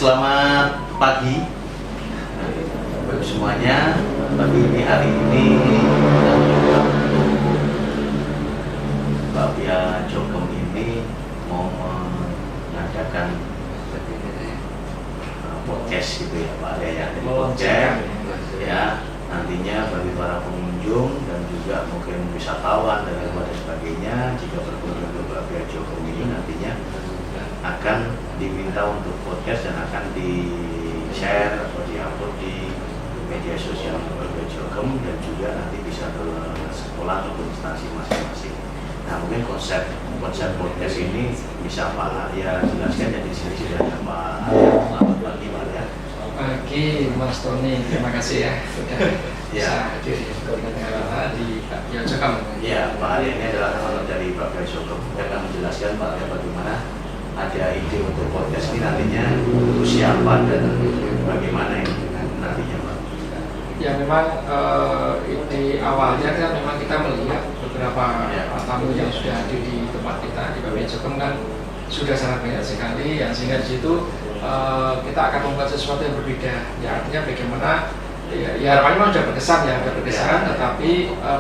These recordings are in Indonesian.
selamat pagi bagi semuanya. Pagi ini hari ini Bapia Jokem ini mau mengadakan podcast gitu ya Pak ya, dari podcast ya, nantinya bagi para pengunjung dan juga mungkin wisatawan dan sebagainya, jika berkunjung ke Bapia Jokem ini nantinya akan diminta untuk podcast dan akan di-share atau di-upload di media sosial Bapia Jokem dan juga nanti bisa ke sekolah atau instansi masing-masing. Nah, mungkin konsep podcast ini bisa Pak Arya jelaskan, jadi di sini sudah ada Pak Arya. Selamat pagi Pak Arya. Pagi Mas Tony, terima kasih ya sudah bisa hadir di Bapia Jokem. Ya, Pak Arya ini adalah owner dari Bapia Jokem. Saya akan menjelaskan Pak Arya bagaimana ada ide untuk podcast ini nantinya, untuk siapa dan bagaimana ini nantinya Pak. Ya memang ide awalnya kan memang kita melihat beberapa tamu yang sudah hadir di tempat kita di Bapia Jokem kan sudah sangat banyak sekali, yang sehingga di situ kita akan membuat sesuatu yang berbeda. Ya artinya bagaimana ya harapannya memang sudah berkesan, tetapi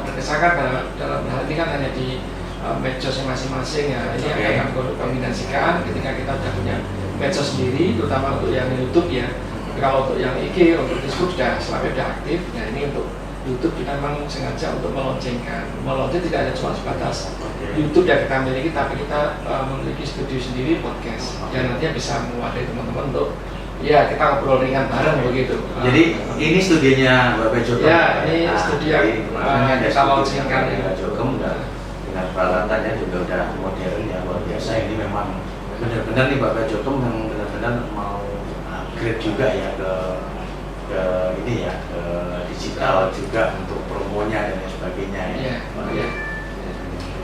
berkesan kan dalam hal ini kan hanya di medsosnya masing-masing ya. Ini akan kami kombinasikan ketika kita sudah punya medsos sendiri, terutama untuk yang YouTube ya. Tapi kalau untuk yang IG, untuk Facebook sudah aktif. Nah ini untuk YouTube kita memang sengaja untuk meloncengkan. Melonceng tidak hanya cuma sebatas YouTube yang kita miliki, tapi kita memiliki studio sendiri podcast yang nantinya bisa mewadai teman-teman untuk ya kita ngobrol ringan bareng begitu. Jadi ini studionya Bapia Jokem. Ya, ini studio yang kita launchingkan Bapia Jokem dengan peralatannya juga udah modern ya, luar biasa. Ini memang benar-benar nih Bapia Jokem yang benar-benar mau upgrade juga ya ke ini ya, ke digital juga untuk promonya dan sebagainya ya.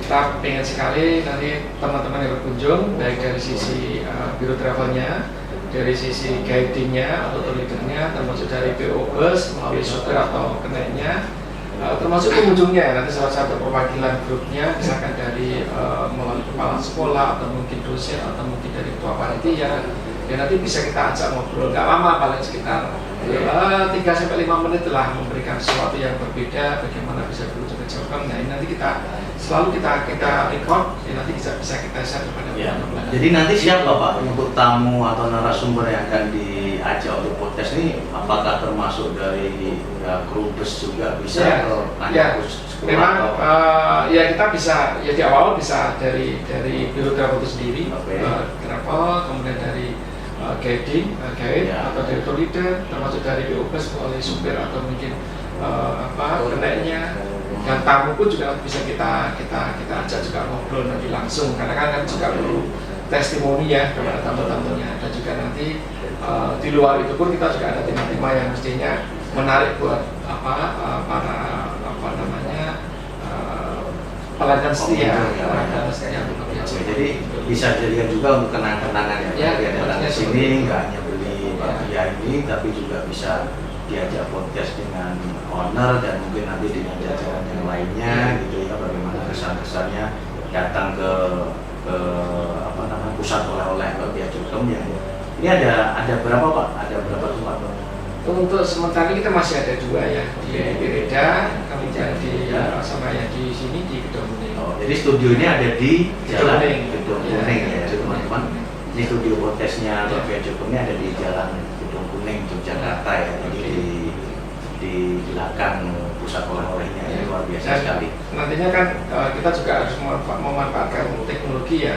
Kita pengen sekali nanti teman-teman yang berkunjung, baik dari sisi biro travelnya, dari sisi guidingnya atau tour leadernya, termasuk dari PO bus melalui supir atau keneknya, termasuk pengunjungnya. Nanti salah satu perwakilan grupnya misalkan dari melalui kepala sekolah atau mungkin dosen atau mungkin dari ketua panitia, ya nanti bisa kita ajak ngobrol, nggak lama, paling sekitar 3-5 menit telah memberikan sesuatu yang berbeda, bagaimana bisa berkunjung ke Jokem. Nah ini nanti kita selalu kita record, ya nanti bisa kita share kepada teman-teman. Jadi nanti siapa Pak untuk tamu atau narasumber yang akan diajak untuk podcast ini? Apakah termasuk dari kru bus juga bisa? Memang ya kita bisa ya di awal bisa dari biro travel itu sendiri, travel, kemudian dari guide atau dari tour leader, termasuk dari PO bus oleh supir atau mungkin keneknya, dan tamu pun juga bisa kita ajak juga ngobrol nanti langsung, karena kan juga perlu testimoni ya kepada tamu-tamunya, dan juga nanti di luar itu pun kita juga ada tema-tema yang mestinya menarik buat para pelanggan setia. Jadi bisa jadikan juga untuk kenang-kenangan ya, datang ke sini nggak hanya beli Bapia ini, tapi juga bisa diajak podcast dengan owner dan mungkin nanti dengan jajaran yang lainnya gitu ya, bagaimana kesan-kesannya datang ke pusat oleh-oleh Bapia Jokem ya. Ini ada berapa Pak? Ada berapa tempat Pak? Untuk sementara ini kita masih ada 2 ya, di Reda, kemudian di sama yang di sini di Gedung Kuning. Jadi studio ini ada di Jalan Gedung Kuning ya, teman-teman. Ini studio podcastnya Bapia Jokem ini ada di Jalan Gedung Kuning, Yogyakarta ya. Jadi di belakang pusat oleh-olehnya ini luar biasa sekali. Nantinya kan kita juga harus memanfaatkan teknologi ya,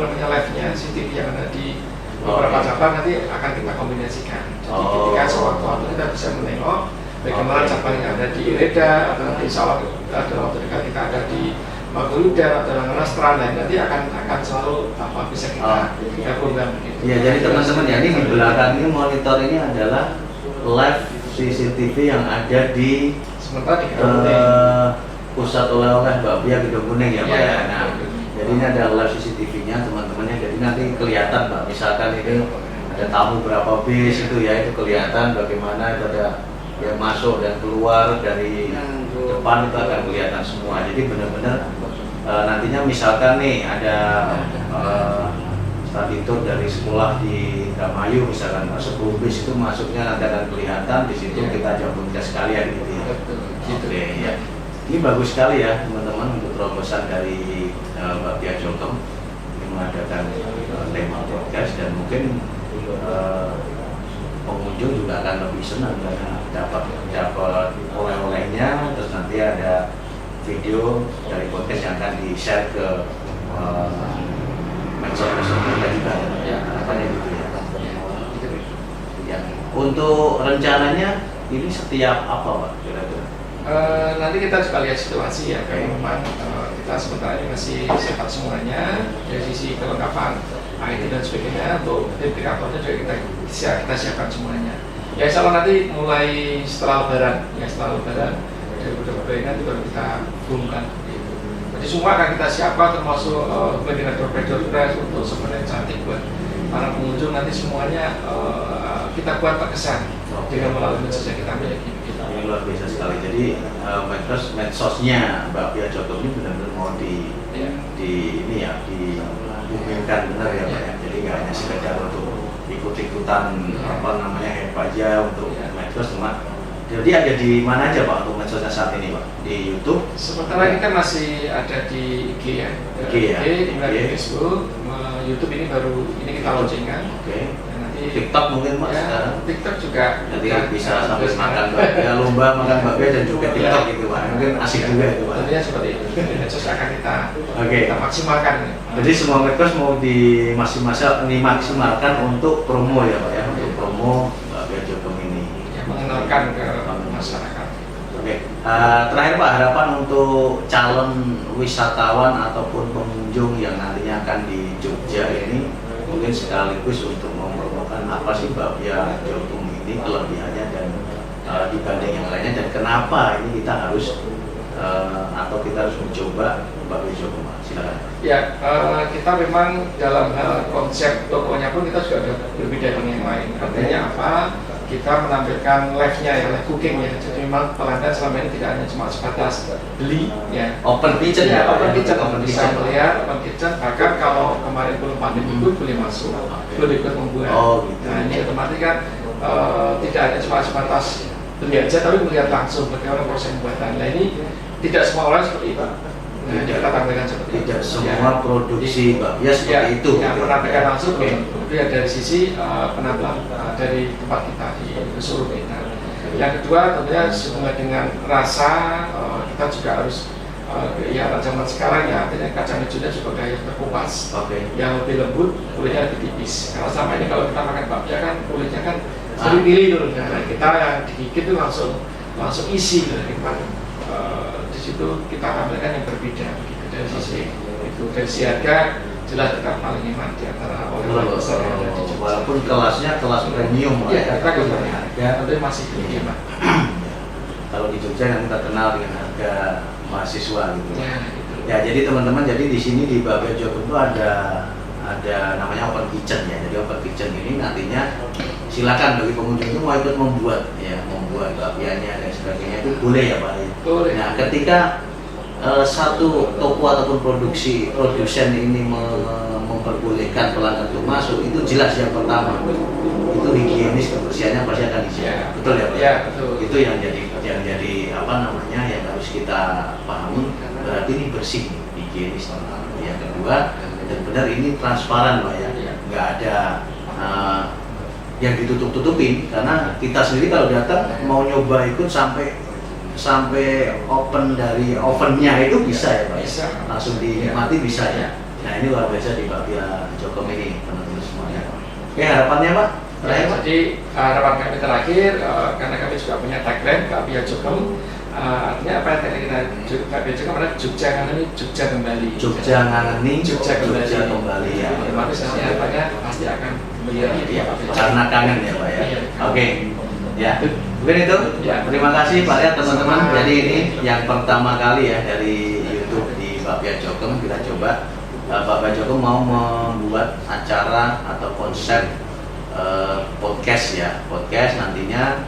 live-nya CCTV yang ada di beberapa cabang nanti akan kita kombinasikan. Jadi ketika sewaktu-waktu kita bisa menengok bagaimana cabang yang ada di Reda, atau nanti insya Allah dalam waktu dekat kita ada di Magelang atau Langenastran, nanti akan selalu bisa kita program begitu. Ya, jadi teman-teman ya, ini di belakang ini monitor ini adalah live CCTV yang ada di sementara di Gedung pusat oleh-oleh Bapia Gedung Kuning ya Pak ya. Nah, jadi ini ada live CCTV-nya teman-temannya, jadi nanti kelihatan Pak, misalkan ini ada tamu berapa bis itu ya, itu kelihatan bagaimana itu ada yang masuk dan keluar dari depan, itu akan kelihatan semua. Jadi benar-benar nantinya misalkan nih ada study tour dari sekolah di Indramayu misalkan, 10 bis itu masuknya nanti akan kelihatan di situ, kita jambungkan sekalian gitu ya. Betul. Gitu. Oke, ya. Ini bagus sekali ya teman-teman untuk terobosan dari Mbak Pia Jokem ini mengadakan tema podcast, dan mungkin pengunjung juga akan lebih senang karena dapat oleh-olehnya, terus nanti ada video dari podcast yang akan di-share ke medsos-medsos kita juga ya, harapannya gitu ya. Ya. Untuk rencananya ini setiap apa Pak kira-kira? Nanti kita juga lihat situasi ya, kalau memang kita sementara ini masih sehat semuanya dari sisi kelengkapan IT dan sebagainya. Untuk indikatornya juga kita siapkan semuanya. Ya insya Allah nanti mulai setelah Lebaran, ya setelah Lebaran 2022 nanti baru kita umumkan. Jadi semua akan kita siapkan, termasuk dengan door-to-door prize untuk sebenarnya cantik buat para pengunjung. Nanti semuanya kita buat terkesan dengan melalui medsos yang kita miliki. Ini luar biasa sekali. Jadi medsosnya Mbak Pia Jokem ini benar-benar mau ini ya diumumkan benar ya Pak ya. Jadi nggak hanya sekedar untuk ikut-ikutan apa namanya hype aja untuk medsos, cuma jadi ada di mana aja Pak untuk medsosnya saat ini Pak? Di YouTube? Sementara ini kan masih ada di IG ya. IG, di Facebook, YouTube ini baru kita launchingkan. Oke. TikTok mungkin Mas ya, sekarang? TikTok juga nanti bisa sambil makan bakpia, lomba makan bakpia dan juga TikTok gitu Pak. Mungkin asik juga itu Pak. Tentunya seperti itu. Medsos akan kita maksimalkan. Jadi semua medsos mau dimaksimalkan untuk promo ya Pak ya, untuk promo Bakpia Jokem ini. Ya, mengenalkan ke masyarakat. Oke. Terakhir Pak, harapan untuk calon wisatawan ataupun pengunjung yang nantinya akan di Jogja ini, mungkin sekaligus untuk mempromokan apa sih Bakpia Jokem ini, kelebihannya dan dibanding yang lainnya, dan kenapa ini kita harus atau kita harus mencoba Bakpia Jokem. Silakan. Ya, kita memang dalam hal konsep tokonya pun kita juga ada berbeda dengan yang lain. Artinya apa? Kita menampilkan live-nya ya, live cooking-nya. Jadi memang pelanggan selama ini tidak hanya cuma sebatas beli ya. Open kitchen ya, open kitchen, bisa melihat open kitchen. Bahkan kalau kemarin belum pandemi pun boleh masuk, boleh ikut membuat. Gitu. Nah ini otomatis kan tidak hanya cuma sebatas beli aja, tapi melihat langsung bagaimana proses pembuatan. Nah ini tidak semua orang seperti itu. Nah, kita tampilkan seperti tidak itu. Semua produksi bakpia seperti itu. Ya, menampilkan langsung kemudian dari sisi penampilan dari tempat kita di seluruh kita. Yang kedua tentunya sesuai dengan rasa, kita juga harus ya zaman sekarang ya, artinya kacang hijaunya juga udah yang terkupas, yang lebih lembut, kulitnya lebih tipis. Karena sama ini kalau kita makan bakpia kan kulitnya kan sering pilih dulu. Nah, kita yang digigit itu langsung isi gitu. Di situ kita tampilkan yang berbeda begitu dari sisi itu, dari sisi harga jelas kita paling hemat di antara oleh-oleh besar yang ada di Jogja. Walaupun kelasnya kelas premium ya, kita kelas harga tentu masih lebih hemat. Kalau di Jogja yang kita kenal dengan harga mahasiswa gitu. Ya, gitu. Ya, jadi teman-teman, jadi di sini di Bakpia Jokem itu ada namanya open kitchen ya. Jadi open kitchen ini nantinya silakan bagi pengunjung itu mau ikut membuat bakpianya dan sebagainya, itu boleh ya Pak. Boleh. Nah, ketika satu toko ataupun produsen ini memperbolehkan pelanggan untuk masuk, itu jelas yang pertama itu higienis, kebersihannya pasti akan dijaga. Betul ya Pak? Ya, betul. Itu yang jadi apa namanya yang harus kita pahami, berarti ini bersih, higienis. Yang kedua, benar-benar ini transparan Pak ya, nggak ada yang ditutup-tutupin, karena kita sendiri kalau datang mau nyoba ikut sampai open dari ovennya itu bisa ya Pak, bisa. Langsung dinikmati bisa ya. Nah ini luar biasa di Bakpia Jokem ini teman-teman semuanya. Oke, harapannya Pak? Ya, jadi harapan kami terakhir, karena kami juga punya tagline Bakpia Jokem, artinya apa yang tadi kita Bakpia Jokem adalah Jogja ngangeni Jogja kembali. Jogja ngangeni Jogja kembali ya. Otomatis harapannya pasti akan menjadi karena kangen ya Pak ya. Oke. Ya, mungkin itu. Ya, terima kasih Pak ya teman-teman. Jadi ini yang pertama kali ya dari YouTube di Bakpia Jokem kita coba. Bakpia Jokem mau membuat acara atau konsep podcast ya. Podcast nantinya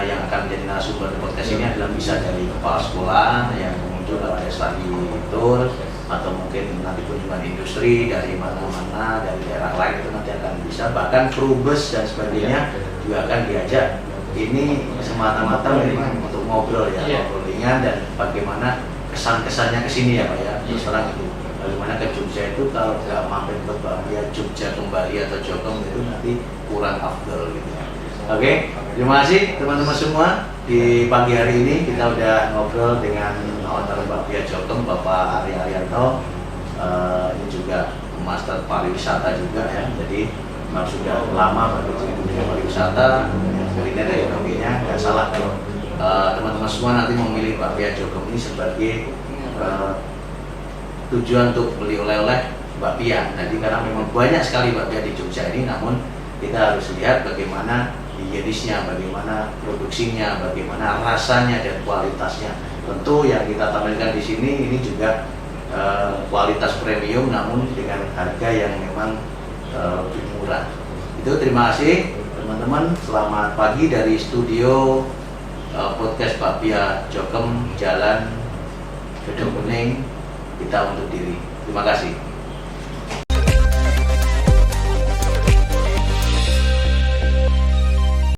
yang akan menjadi narasumber podcast ini adalah bisa dari kepala sekolah yang pengunjung kalau ada study tour, atau mungkin nanti kunjungan industri dari mana-mana, dari daerah lain itu nanti akan bisa, bahkan Trubus dan sebagainya juga akan diajak. Ini semata-mata memang untuk ngobrol ya, ngobrol ringan dan bagaimana kesan-kesannya ke sini ya Pak ya, terus terang itu. Bagaimana ke Jogja itu kalau nggak mampir ke bakpia Jogja kembali atau Jokom itu nanti kurang afdol gitu. Oke, terima kasih teman-teman semua. Di pagi hari ini kita udah ngobrol dengan owner bakpia Jokom, Bapak Ari Arianto. Ini juga master pariwisata juga ya. Jadi memang sudah lama berkecimpung di dunia pariwisata, kuliner dan ekonominya. Nggak salah kalau teman-teman semua nanti memilih bakpia Jokom ini sebagai tujuan untuk beli oleh-oleh bakpia. Jadi karena memang banyak sekali bakpia di Jogja ini, namun kita harus lihat bagaimana higienisnya, bagaimana produksinya, bagaimana rasanya dan kualitasnya. Tentu yang kita tampilkan di sini ini juga kualitas premium, namun dengan harga yang memang lebih murah. Itu terima kasih teman-teman. Selamat pagi dari studio podcast bakpia Jokom, Jalan Gedung Bening. Kita undur diri. Terima kasih.